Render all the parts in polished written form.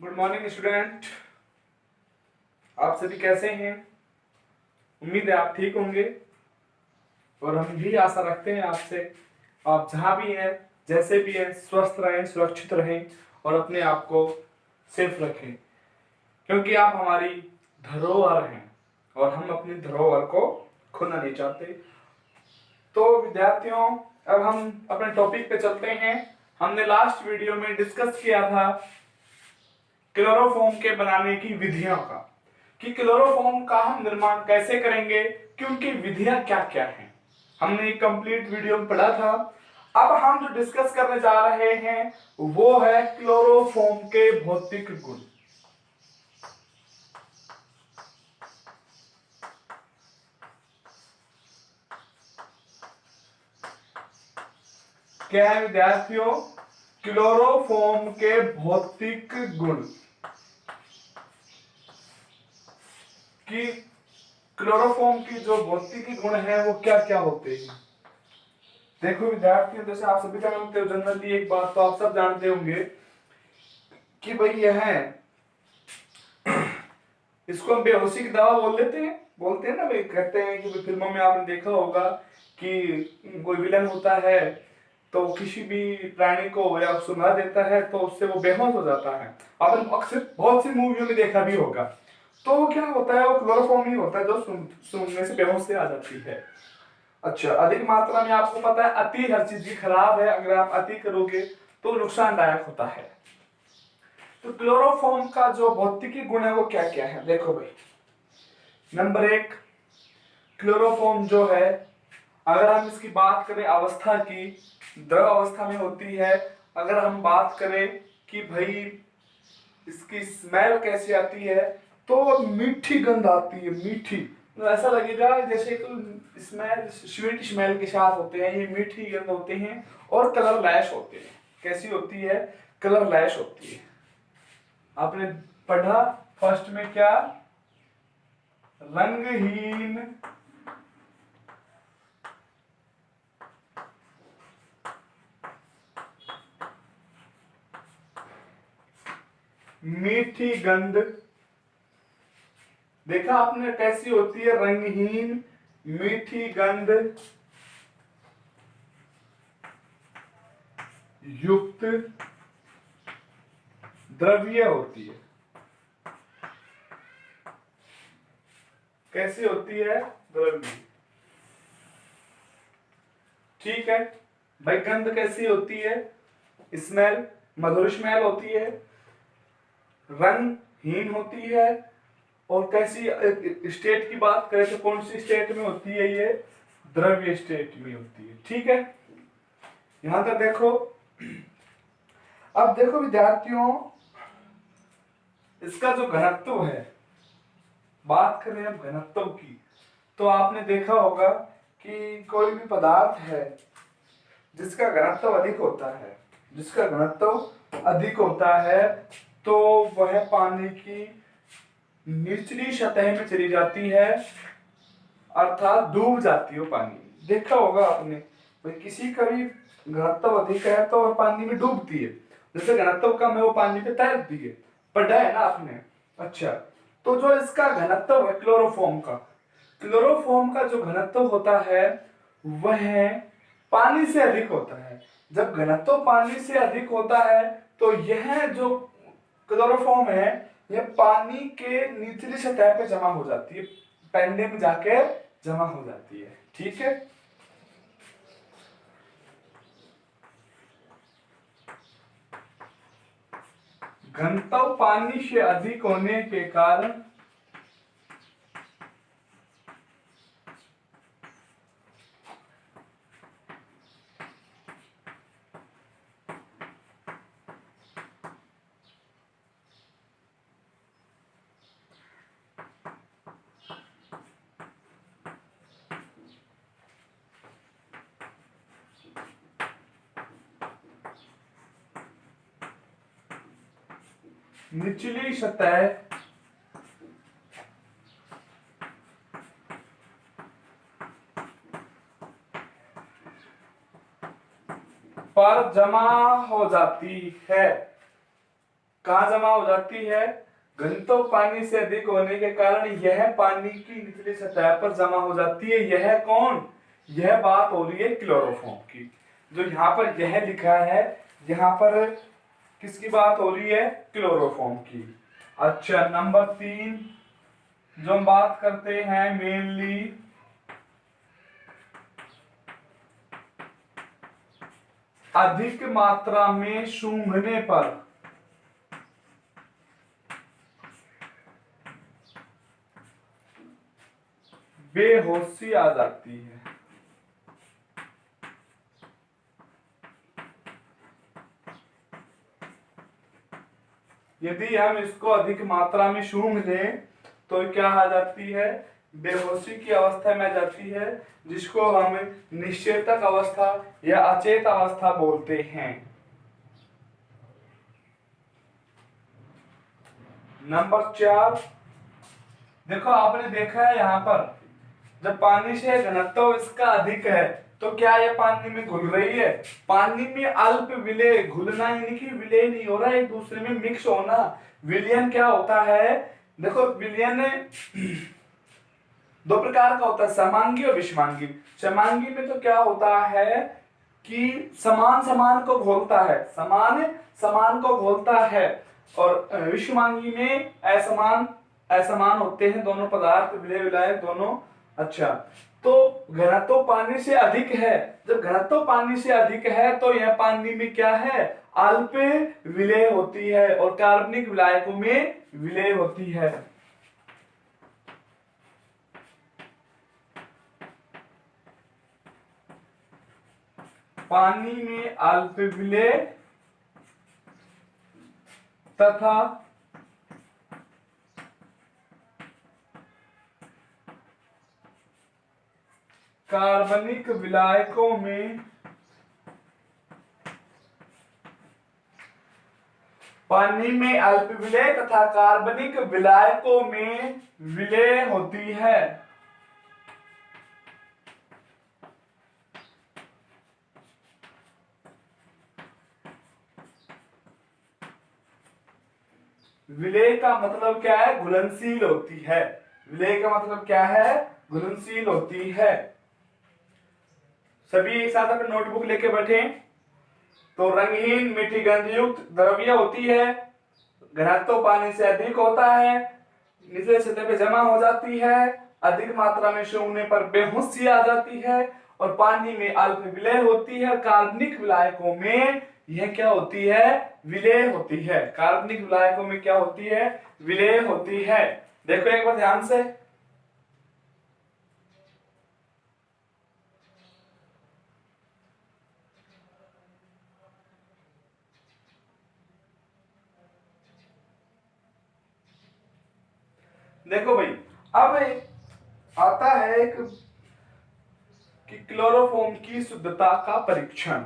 Good morning student. आप सभी कैसे हैं? उम्मीद है आप ठीक होंगे और हम भी आशा रखते हैं आपसे आप जहां भी हैं, जैसे भी हैं, स्वस्थ रहें, सुरक्षित रहें और अपने आप को सेफ रखें, क्योंकि आप हमारी धरोहर हैं और हम अपनी धरोहर को खोना नहीं चाहते। तो विद्यार्थियों, अब हम अपने टॉपिक पे चलते हैं। हमने लास्ट वीडियो में डिस्कस किया था क्लोरोफॉर्म के बनाने की विधियों का, कि क्लोरोफॉर्म का हम निर्माण कैसे करेंगे, क्योंकि विधियां क्या क्या हैं हमने एक कंप्लीट वीडियो में पढ़ा था। अब हम जो डिस्कस करने जा रहे हैं वो है क्लोरोफॉर्म के भौतिक गुण। क्या है विद्यार्थियों? क्लोरोफॉर्म के भौतिक गुण। कि क्लोरोफॉर्म की जो भौतिक गुण है वो क्या क्या होते हैं। देखो विद्यार्थियों, जैसे आप सभी जानते हो, जनरली एक बात तो आप सब जानते होंगे कि भाई यह है, इसको हम बेहोशी की दवा बोलते हैं ना भाई। कहते हैं कि फिल्मों में आपने देखा होगा कि कोई विलन होता है तो किसी भी प्राणी को या सुंघा देता है तो उससे वो बेहोश हो जाता है। आपने अक्सर बहुत सी मूवियों में देखा भी होगा। तो वो क्या होता है, वो क्लोरोफॉर्म ही होता है जो सूंघने से बेहोश से आ जाती है। अच्छा, अधिक मात्रा में आपको पता है अति हर चीज की खराब है, अगर आप अति करोगे तो नुकसानदायक होता है। तो क्लोरोफॉर्म का जो भौतिकी गुण है वो क्या क्या है, देखो भाई। नंबर 1, क्लोरोफॉर्म जो है, अगर हम इसकी बात करें अवस्था की, द्रव अवस्था में होती है। अगर हम बात करें कि भाई इसकी स्मेल कैसी आती है, तो मीठी गंध आती है, मीठी। तो ऐसा लगेगा जैसे कोई स्मेल स्वीट स्मेल के साथ होते हैं, ये मीठी गंध होते हैं और कलर लैश होते हैं। कैसी होती है? कलर लैश होती है। आपने पढ़ा फर्स्ट में क्या? रंगहीन, मीठी गंध। देखा आपने कैसी होती है? रंगहीन, मीठी गंध युक्त द्रव्य होती है। कैसी होती है? द्रव्य। ठीक है भाई। गंध कैसी होती है? स्मेल, मधुर स्मेल होती है। रंगहीन होती है। और कैसी स्टेट की बात करें तो कौन सी स्टेट में होती है? ये द्रव्य स्टेट में होती है। ठीक है, यहां तक देखो। अब देखो विद्यार्थियों, इसका जो घनत्व है, बात करें अब घनत्व की, तो आपने देखा होगा कि कोई भी पदार्थ है जिसका घनत्व अधिक होता है, तो वह पानी की निचली सतह में चली जाती है, अर्थात डूब जाती है पानी। देखा होगा आपने भाई, किसी का भी घनत्व अधिक है तो वह पानी में डूबती है, जैसे घनत्व कम है वो पानी पे तैरती है। पढ़ा है ना आपने? अच्छा, तो जो इसका घनत्व है क्लोरोफॉर्म का जो घनत्व होता है वह पानी से अधिक होता है। जब घनत्व पानी से अधिक होता है तो यह जो क्लोरोफॉर्म है यह पानी के निचली सतह पे जमा हो जाती है, पेंडे में जाके जमा हो जाती है। ठीक है, घनत्व पानी से अधिक होने के कारण निचली सतह पर जमा हो जाती है। कहाँ जमा हो जाती है? घनत्व पानी से अधिक होने के कारण यह पानी की निचली सतह पर जमा हो जाती है। यह कौन? यह बात हो रही है क्लोरोफॉर्म की। जो यहाँ पर यह लिखा है, यहाँ पर किसकी बात हो रही है? क्लोरोफॉर्म की। अच्छा, नंबर 3 जो हम बात करते हैं मेनली अधिक मात्रा में सूंघने पर बेहोशी आ जाती है। यदि हम इसको अधिक मात्रा में सूंघ लें तो क्या आ जाती है? बेहोशी की अवस्था में आ जाती है, जिसको हम निश्चेतक अवस्था या अचेत अवस्था बोलते हैं। नंबर 4, देखो आपने देखा है यहाँ पर जब पानी से घनत्व इसका अधिक है तो क्या ये पानी में घुल रही है? पानी में अल्प विलय, घुलना यानी कि विलय नहीं हो रहा है, एक दूसरे में मिक्स होना। विलयन क्या होता है? देखो विलयन दो प्रकार का होता है, समांगी और विषमांगी। समांगी में तो क्या होता है कि समान समान को घोलता है, समान समान को घोलता है, और विषमांगी में असमान असमान होते हैं दोनों पदार्थ, विलय विलायक दोनों। अच्छा, तो घनत्व पानी से अधिक है। जब घनत्व पानी से अधिक है तो यह पानी में क्या है? अल्प विलय होती है और कार्बनिक विलायकों में विलय होती है। पानी में अल्प विलय तथा कार्बनिक विलायकों में पानी में अल्प विलय तथा कार्बनिक विलायकों में विलय होती है। विलय का मतलब क्या है? घुलनशील होती है। विलय का मतलब क्या है? घुलनशील होती है। सभी एक साथ अपने नोटबुक लेके बैठे। तो रंगहीन मीठी गंधयुक्त द्रव्य होती है, घनत्व पानी से अधिक होता है, निचले सतह पे जमा हो जाती है, अधिक मात्रा में सूंघने पर बेहोशी आ जाती है, और पानी में अल्प विलय होती है। कार्बनिक विलायकों में यह क्या होती है? विलय होती है। कार्बनिक विलायकों में क्या होती है? विलय होती है। देखो एक बार ध्यान से, देखो भाई, अब आता है एक कि क्लोरोफॉर्म की शुद्धता का परीक्षण।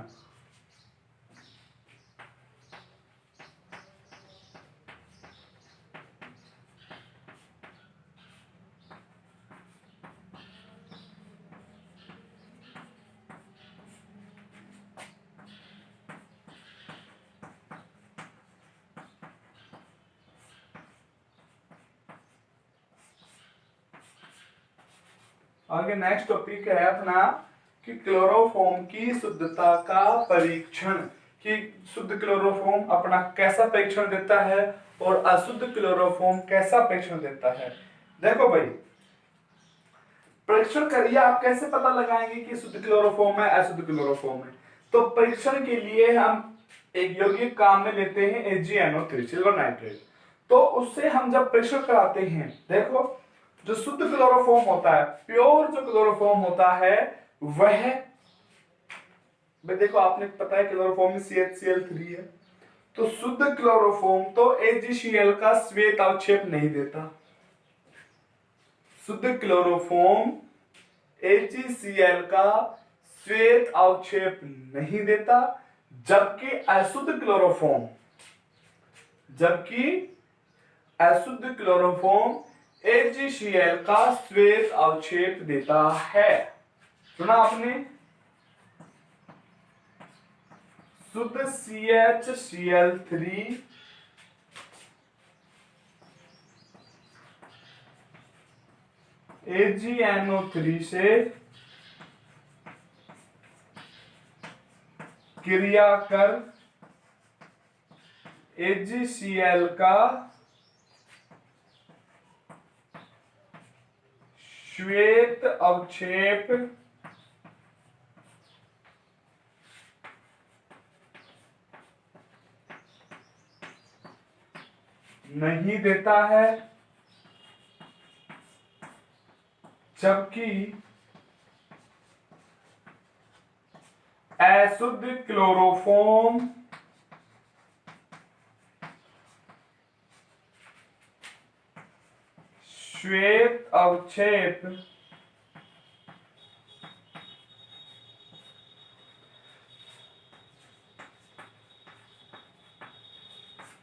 आगे नेक्स्ट टॉपिक है अपना कि क्लोरोफॉर्म की शुद्धता का परीक्षण, कि शुद्ध क्लोरोफॉर्म अपना कैसा परीक्षण देता है और अशुद्ध क्लोरोफॉर्म कैसा परीक्षण देता है। देखो भाई, परीक्षण करिए, आप कैसे पता लगाएंगे कि शुद्ध क्लोरोफॉर्म है अशुद्ध क्लोरोफॉर्म है? तो परीक्षण के लिए हम एक यौगिक काम में लेते हैं AgNO3 सिल्वर नाइट्रेट। तो उससे हम जब परीक्षण कराते हैं, देखो जो शुद्ध क्लोरोफॉर्म होता है, प्योर जो क्लोरोफॉर्म होता है वह, देखो आपने पता है क्लोरोफॉर्म में CH है, तो शुद्ध क्लोरोफॉर्म तो AgCl का श्वेत अवक्षेप नहीं देता। शुद्ध क्लोरोफॉर्म AgCl का श्वेत अवक्षेप नहीं देता, जबकि अशुद्ध क्लोरोफॉर्म AgCl का श्वेत अवक्षेप देता है। सुना आपने? शुद्ध CHCl3 AgNO3 से क्रिया कर AgCl का श्वेत अवक्षेप नहीं देता है, जबकि अशुद्ध क्लोरोफॉर्म श्वेत अवक्षेप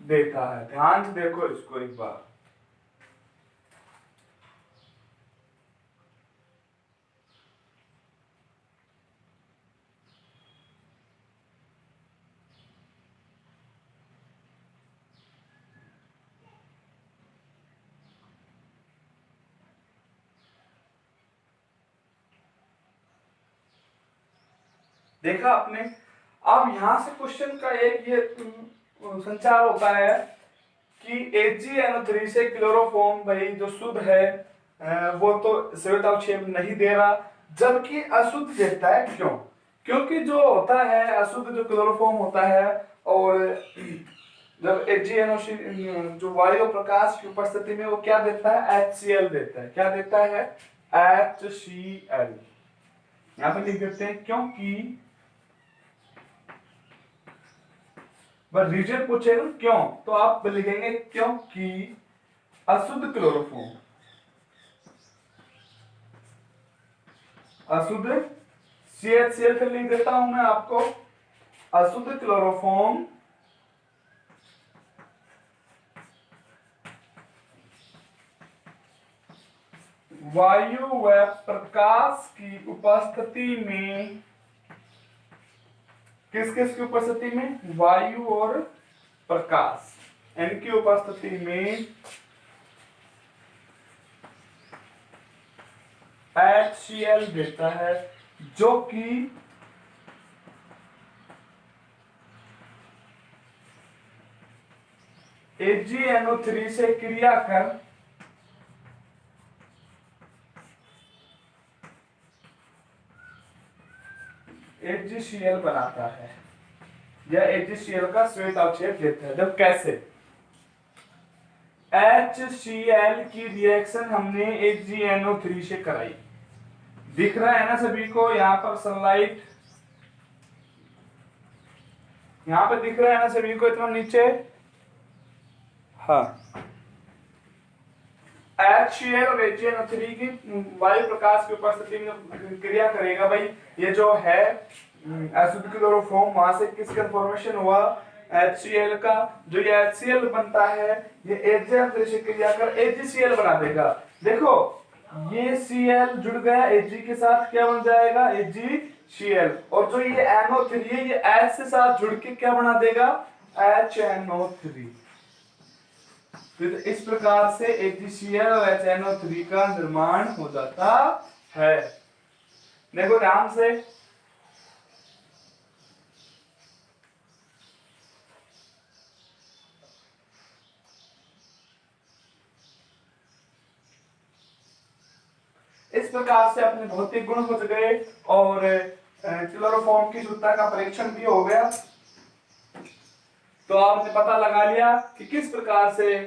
देता है। ध्यान से देखो इसको एक बार। देखा आपने। अब यहां से क्वेश्चन का एक ये संचार होता है कि AgNO3 से क्लोरोफॉर्म भाई जो शुद्ध है वो तो श्वेत अवक्षेप नहीं दे रहा, जबकि अशुद्ध देता है। क्यों? क्योंकि जो होता है अशुद्ध जो क्लोरोफॉर्म होता है, और जब AgNO3 जो वायु प्रकाश की उपस्थिति में वो क्या देता है? HCl देता है। क्या देता है? HCl। यहां पर लिख देते हैं क्योंकि रीजन पूछेगा क्यों, तो आप लिखेंगे क्योंकि अशुद्ध क्लोरोफॉर्म, अशुद्ध CHCl फिर लिख देता हूं मैं आपको, अशुद्ध क्लोरोफॉर्म वायु व प्रकाश की उपस्थिति में, किस किस की उपस्थिति में? वायु और प्रकाश, इनकी उपस्थिति में HCl देता है, जो कि AgNO3 से क्रिया कर AgCl बनाता है, या AgCl का श्वेत अवक्षेप देता है। जब कैसे? HCl की रिएक्शन हमने AgNO3 से कराई, दिख रहा है ना सभी को? यहां पर सनलाइट यहां पर दिख रहा है ना सभी को? इतना नीचे, हाँ। HCl और AgNO3 की वायु प्रकाश की उपस्थिति में क्रिया करेगा भाई, ये जो है अशुद्ध क्लोरोफॉर्म, वहां से किसका फॉर्मेशन हुआ? HCl का। जो ये HCl बनता है ये AgNO3 से क्रिया कर AgCl बना देगा। देखो ये Cl जुड़ गया Ag के साथ, क्या बन जाएगा? AgCl। और जो ये NO3 है ये H से साथ जुड़ के क्या बना देगा? HNO3। तो इस प्रकार से AgCl और HNO3 का निर्माण हो जाता है। देखो ध्यान से, इस प्रकार से अपने भौतिक गुण हो गए और क्लोरोफॉर्म की शुद्धता का परीक्षण भी हो गया। तो आपने पता लगा लिया कि किस प्रकार से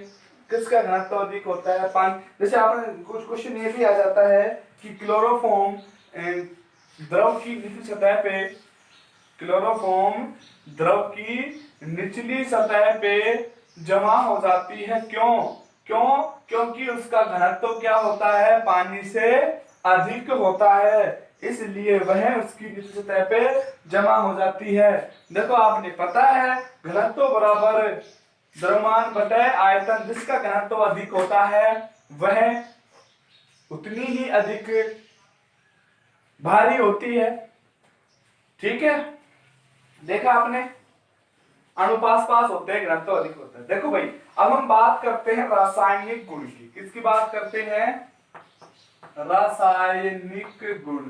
किसका घनत्व अधिक होता है। पानी, जैसे आपने कुछ क्वेश्चन ये भी आ जाता है कि क्लोरोफॉर्म द्रव की निचली सतह पे, क्लोरोफॉर्म द्रव की निचली सतह पे जमा हो जाती है। क्यों? क्योंकि उसका घनत्व क्या होता है? पानी से अधिक होता है, इसलिए वह उसकी निचली सतह पे जमा हो जाती है। देखो आपने पता है घनत्व बराबर द्रव्यमान बटे आयतन, जिसका घनत्व अधिक होता है वह उतनी ही अधिक भारी होती है। ठीक है, देखा आपने, अनुपात पास होते हैं, घनत्व अधिक होता है। देखो भाई अब हम बात करते हैं रासायनिक गुण की। किसकी बात करते हैं? रासायनिक गुण।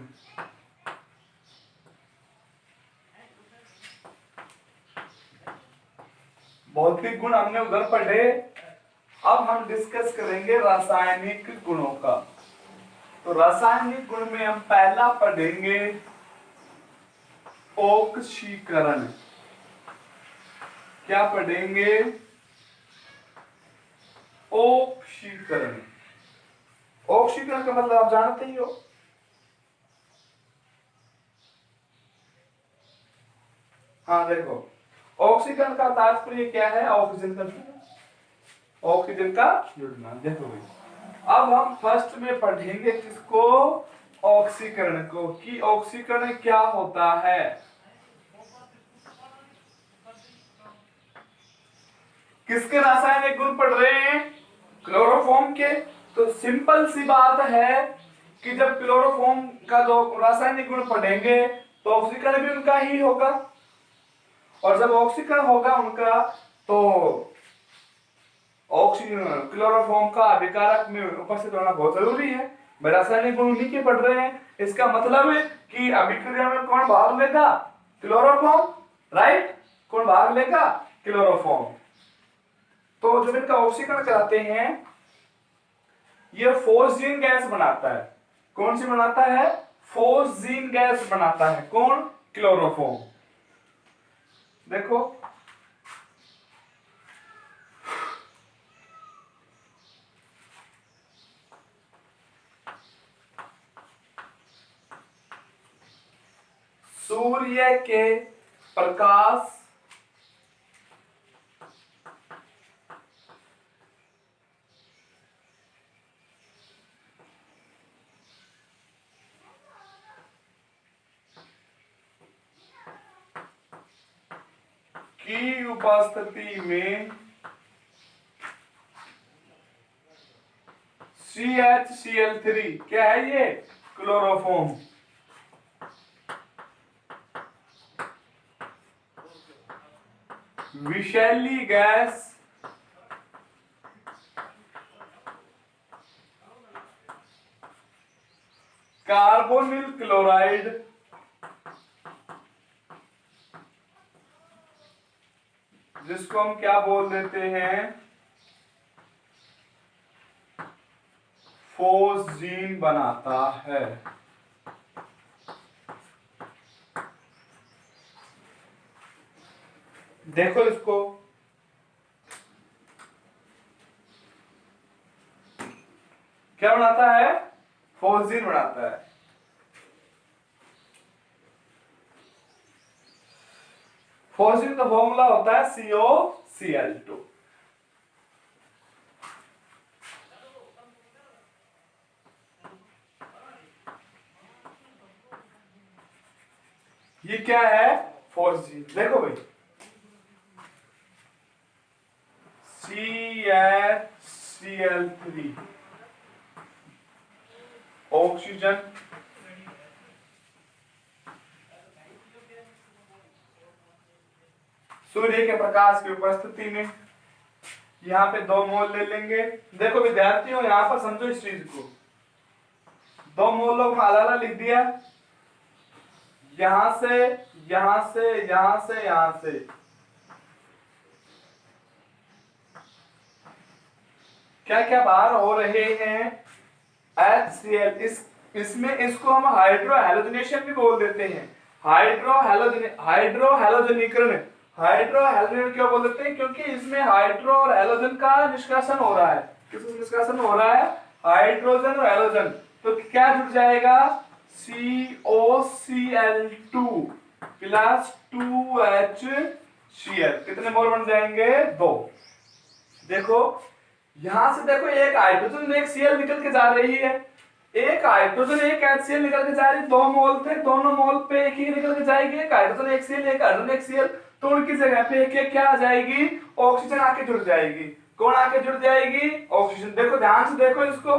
भौतिक गुण हमने उधर पढ़े, अब हम डिस्कस करेंगे रासायनिक गुणों का। तो रासायनिक गुण में हम पहला पढ़ेंगे ऑक्सीकरण। क्या पढ़ेंगे? ऑक्सीकरण। ऑक्सीकरण का मतलब आप जानते ही हो। हाँ देखो, ऑक्सीकरण का तात्पर्य क्या है? ऑक्सीजन का जुड़ना, ऑक्सीजन का जुड़ना। देखो भाई, अब हम फर्स्ट में पढ़ेंगे किसको? ऑक्सीकरण को, कि ऑक्सीकरण क्या होता है। किसके रासायनिक गुण पढ़ रहे हैं? क्लोरोफॉर्म के। तो सिंपल सी बात है कि जब क्लोरोफॉर्म का जो रासायनिक गुण पढ़ेंगे तो ऑक्सीकरण भी उनका ही होगा, और जब ऑक्सीकरण होगा उनका तो ऑक्सीजन क्लोरोफॉर्म का अभिकारक में उपस्थित होना बहुत जरूरी है। रासायनिक गुण उन्हीं के पढ़ रहे हैं, इसका मतलब है कि अभिक्रिया में कौन भाग लेगा? Chloroform, right? कौन भाग लेगा? क्लोरोफॉर्म। तो जब इनका ऑक्सीकरण कराते हैं, ये फोस्जीन गैस बनाता है। कौन सी बनाता है? फोस्जीन गैस बनाता है। कौन? क्लोरोफॉर्म। देखो, सूर्य के प्रकाश की उपस्थिति में CHCl3, क्या है ये? क्लोरोफॉर्म। विषैली गैस कार्बोनिल क्लोराइड जिसको हम क्या बोल देते हैं? फोस्जीन बनाता है। देखो इसको, क्या बनाता है? फोस्जीन बनाता है। फोस्जीन का फॉर्मूला होता है COCl2। ये क्या है? फोस्जीन। देखो भाई, CHCl3 ऑक्सीजन, सूर्य के प्रकाश की उपस्थिति में। यहां पे 2 मोल ले लेंगे। देखो विद्यार्थियों, यहां पर समझो इस चीज को, 2 मोलों को अलग अलग लिख दिया, यहां से यहां से यहां से यहां से। क्या क्या बाहर हो रहे हैं? HCl। इसमें इसको हम हाइड्रो हैलोजनेशन भी बोल देते हैं। हाइड्रो हैलोजनीकरण। हाइड्रो हैलोजन क्यों बोल देते हैं? क्योंकि इसमें हाइड्रो और हैलोजन का निष्कासन हो रहा है। किसका निष्कासन हो रहा है? हाइड्रोजन और हैलोजन। तो क्या जुड़ जाएगा? COCl2 plus 2HCl। कितने मोल बन जाएंगे? 2। देखो यहां से, देखो एक हाइड्रोजन एक Cl निकल के जा रही है, एक हाइड्रोजन एक HCl निकल के जा रही है। 2 मोल थे, दोनों मोल पे एक ही निकल के जाएगी, एक हाइड्रोजन एक Cl, एक हाइड्रोजन एक Cl। तो उनकी जगह पे एक एक क्या आ जाएगी? ऑक्सीजन आके जुड़ जाएगी। कौन आके जुड़ जाएगी? ऑक्सीजन। देखो ध्यान से देखो इसको,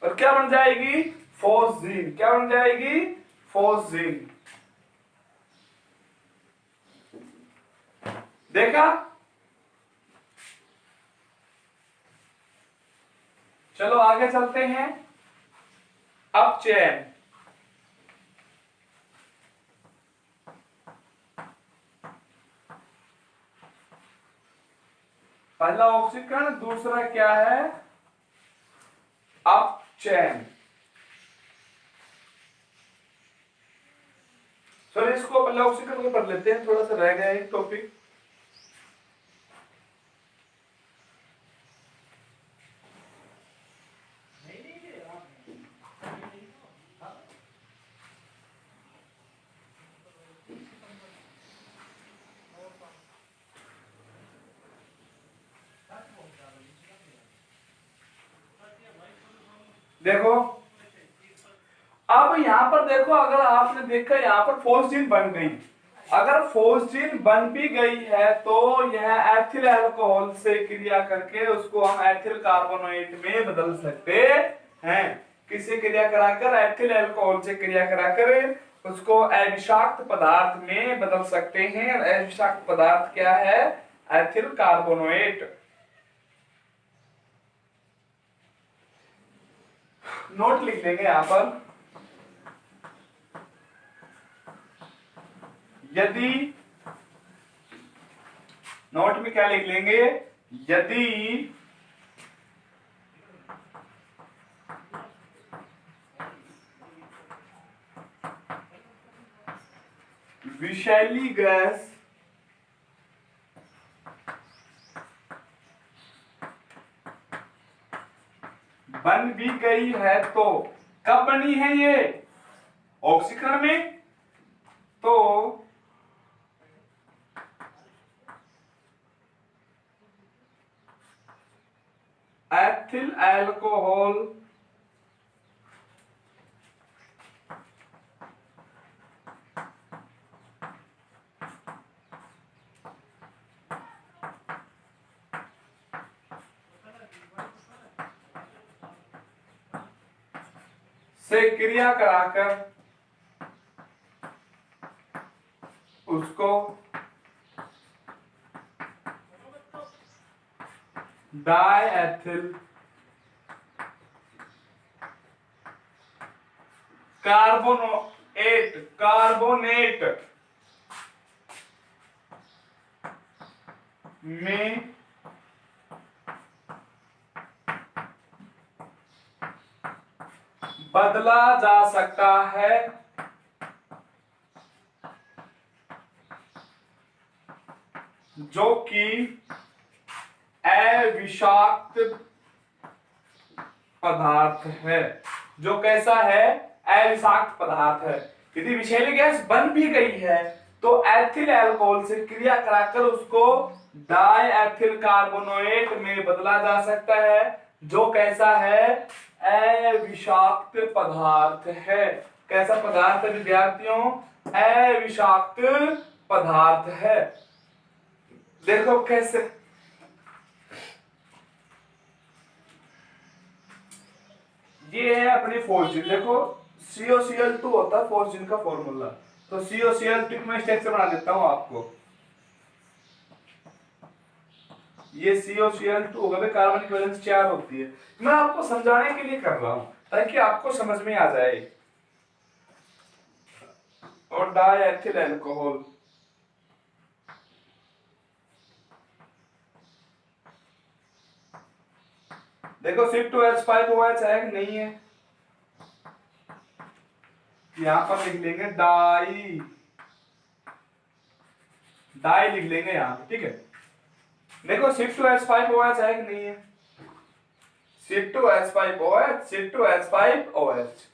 और क्या बन जाएगी? फोस्जीन। क्या बन जाएगी? फोस्जीन। देखा? चलो आगे चलते हैं। अब चैन, पहला ऑक्सीकरण, दूसरा क्या है, अप चैन। चलो इसको पहले ऑक्सीकरण को पढ़ लेते हैं, थोड़ा सा रह गया है टॉपिक। देखो अब यहां पर देखो, अगर आपने देखा यहां पर फोस्जीन बन गई, अगर फोस्जीन बन भी गई है तो यह एथिल अल्कोहल से क्रिया करके उसको हम एथिल कार्बोनेट में बदल सकते हैं। किससे क्रिया कराकर, एथिल अल्कोहल से क्रिया कराकर उसको अविषाक्त पदार्थ में बदल सकते हैं। अविषाक्त पदार्थ क्या है, एथिल कार्बोनेट। नोट लिख देंगे यहां पर, यदि, नोट में क्या लिख लेंगे, यदि विषैली गैस बन भी गई है तो, कब बनी है ये, ऑक्सीकरण में, तो एथिल अल्कोहल से क्रिया कराकर उसको डायएथिल कार्बोनेट में बदला जा सकता है, जो कि अविषाक्त पदार्थ है। जो कैसा है, अविषाक्त पदार्थ है। यदि विषैली गैस बन भी गई है तो एथिल अल्कोहल से क्रिया कराकर उसको डायएथिल कार्बोनेट में बदला जा सकता है, जो कैसा है, अविषाक्त पदार्थ है। कैसा पदार्थ है विद्यार्थियों, अविषाक्त पदार्थ है। देखो कैसे, ये है अपनी फोर्जिन। देखो COCl2 होता है फोर्जिन का फॉर्मूला, तो COCl2 में स्ट्रक्चर बना देता हूं आपको। ये COCl2 होगा, कार्बनिक वैलेंस 4 होती है। मैं आपको समझाने के लिए कर रहा हूं ताकि आपको समझ में आ जाए। और डायएथिल अल्कोहल, देखो C2H5OH है कि नहीं है, यहां पर लिख लेंगे डाई लिख लेंगे यहां पे, ठीक है। देखो C2H5OH है कि नहीं है, C2H5OH।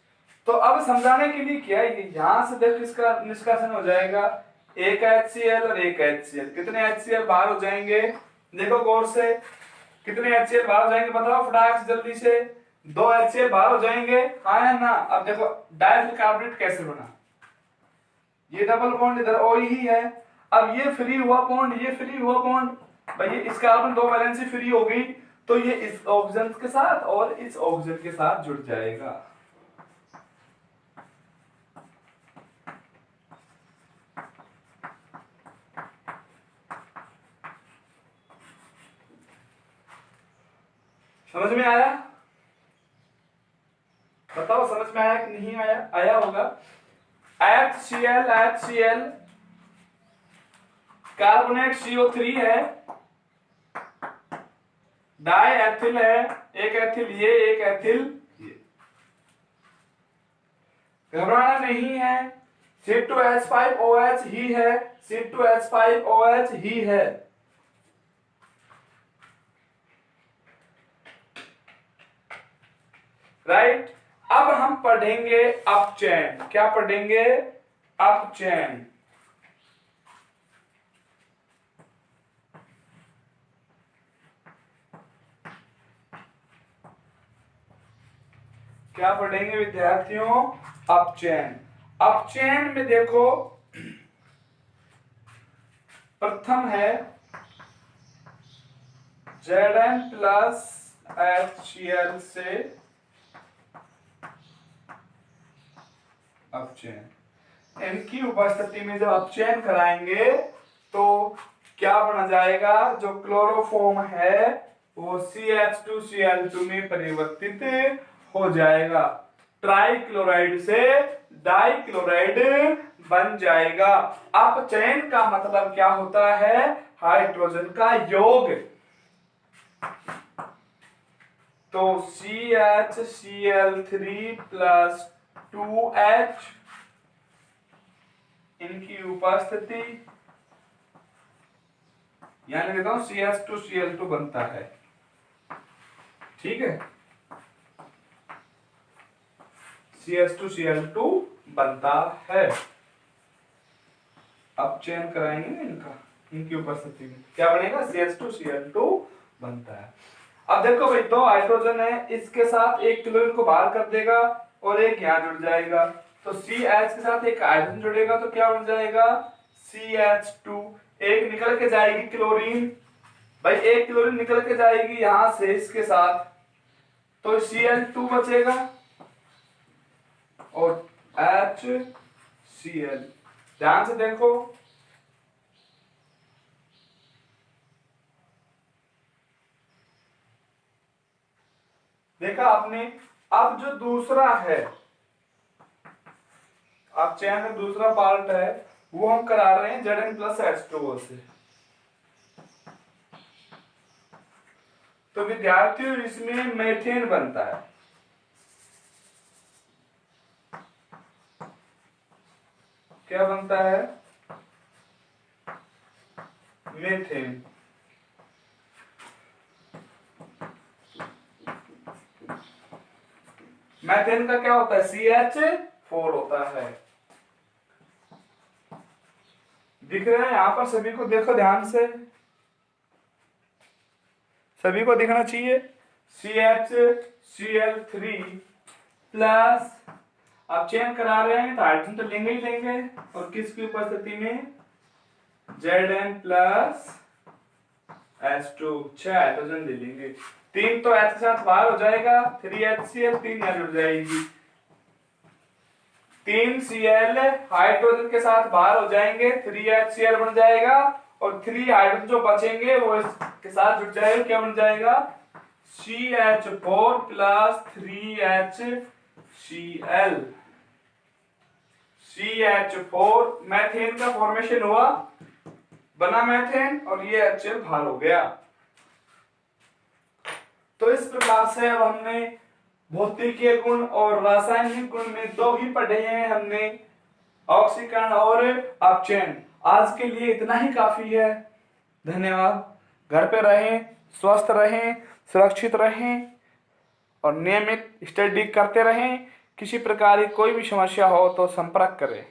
तो अब समझाने के लिए क्या है, यहां से देखो इसका निष्कासन हो जाएगा, एक HCl और एक HCl। कितने HCl बाहर हो जाएंगे, देखो गौर से, कितने HCl बाहर हो जाएंगे बताओ फटाक से जल्दी से, 2 HCl बाहर हो जाएंगे, हाँ है ना। अब देखो डायथिल कार्बोनेट कैसे बना, ये डबल बॉन्ड इधर O ही है। अब ये फ्री हुआ बॉन्ड, ये फ्री हुआ बॉन्ड, भाई इस कार्बन 2 वैलेंसी फ्री हो गई, तो ये इस ऑक्सीजन के साथ और इस ऑक्सीजन के साथ जुड़ जाएगा। समझ में आया। आया होगा। HCl कार्बोनेट CO3 है, डाई एथिल है, एक एथिल ये, एक एथिल ये। घबराना नहीं है, C2H5OH ही है, C2H5OH ही है। राइट। अब हम पढ़ेंगे अपचयन। क्या पढ़ेंगे? अपचयन। क्या पढ़ेंगे विद्यार्थियों? अपचयन। अपचयन में देखो, प्रथम है Zn प्लस HCl से अपचयन। इनकी उपस्थिति में जब अपचयन कराएंगे तो क्या बना जाएगा? जो क्लोरोफॉर्म है वो CH2Cl2 में परिवर्तित हो जाएगा, ट्राइक्लोराइड से डाइक्लोराइड बन जाएगा। अपचयन का मतलब क्या होता है? हाइड्रोजन का योग। तो CHCl3 प्लस 2H, इनकी उपस्थिति यानी कहता हूं CH2Cl2 बनता है। ठीक है, CH2Cl2 बनता है। अपचयन कराएंगे ना इनका, इनकी उपस्थिति में क्या बनेगा? CH2Cl2 बनता है। अब देखो भाई, दो हाइड्रोजन है, इसके साथ एक क्लोरीन को बाहर कर देगा और एक यहां जुड़ जाएगा, तो CH के साथ एक हाइड्रोजन जुड़ेगा तो क्या बन जाएगा? CH2। एक निकल के जाएगी क्लोरीन, भाई एक क्लोरीन निकल के जाएगी यहां से इसके साथ, तो Cl2 बचेगा और HCl। ध्यान से देखो, देखा आपने। अब जो दूसरा है, अब चयन का दूसरा पार्ट है, वो हम करा रहे हैं Zn प्लस H2O से। तो विद्यार्थियों इसमें मेथेन बनता है। क्या बनता है? मेथेन। मेथेन का क्या होता है? CH4 होता है। दिख रहा है यहां पर सभी को? देखो ध्यान से, सभी को दिखना चाहिए। CHCl3 प्लस, अब चेन करा रहे हैं तो हाइड्रोजन तो लेंगे ही लेंगे, और किसकी उपस्थिति में? Zn प्लस H2, 6 हाइड्रोजन ले लेंगे। 3 तो H के साथ बाहर हो जाएगा, 3HCl, 3 यहाँ जुड़ जाएगी, 3Cl हाइड्रोजन के साथ बाहर हो जाएंगे, 3HCl बन जाएगा, और 3 हाइड्रोजन जो बचेंगे वो इसके साथ जुड़ जाएगा, क्या बन जाएगा? CH4 plus 3HCl। CH4 methane का फॉर्मेशन हुआ, बना मैथेन, और ये HCl बाहर हो गया। तो इस प्रकार से अब हमने भौतिकीय गुण और रासायनिक गुण में दो ही पढ़े हैं हमने, ऑक्सीकरण और अपचयन। आज के लिए इतना ही काफी है। धन्यवाद। घर पे रहें, स्वस्थ रहें, सुरक्षित रहें और नियमित स्टडी करते रहें। किसी प्रकार की कोई भी समस्या हो तो संपर्क करें।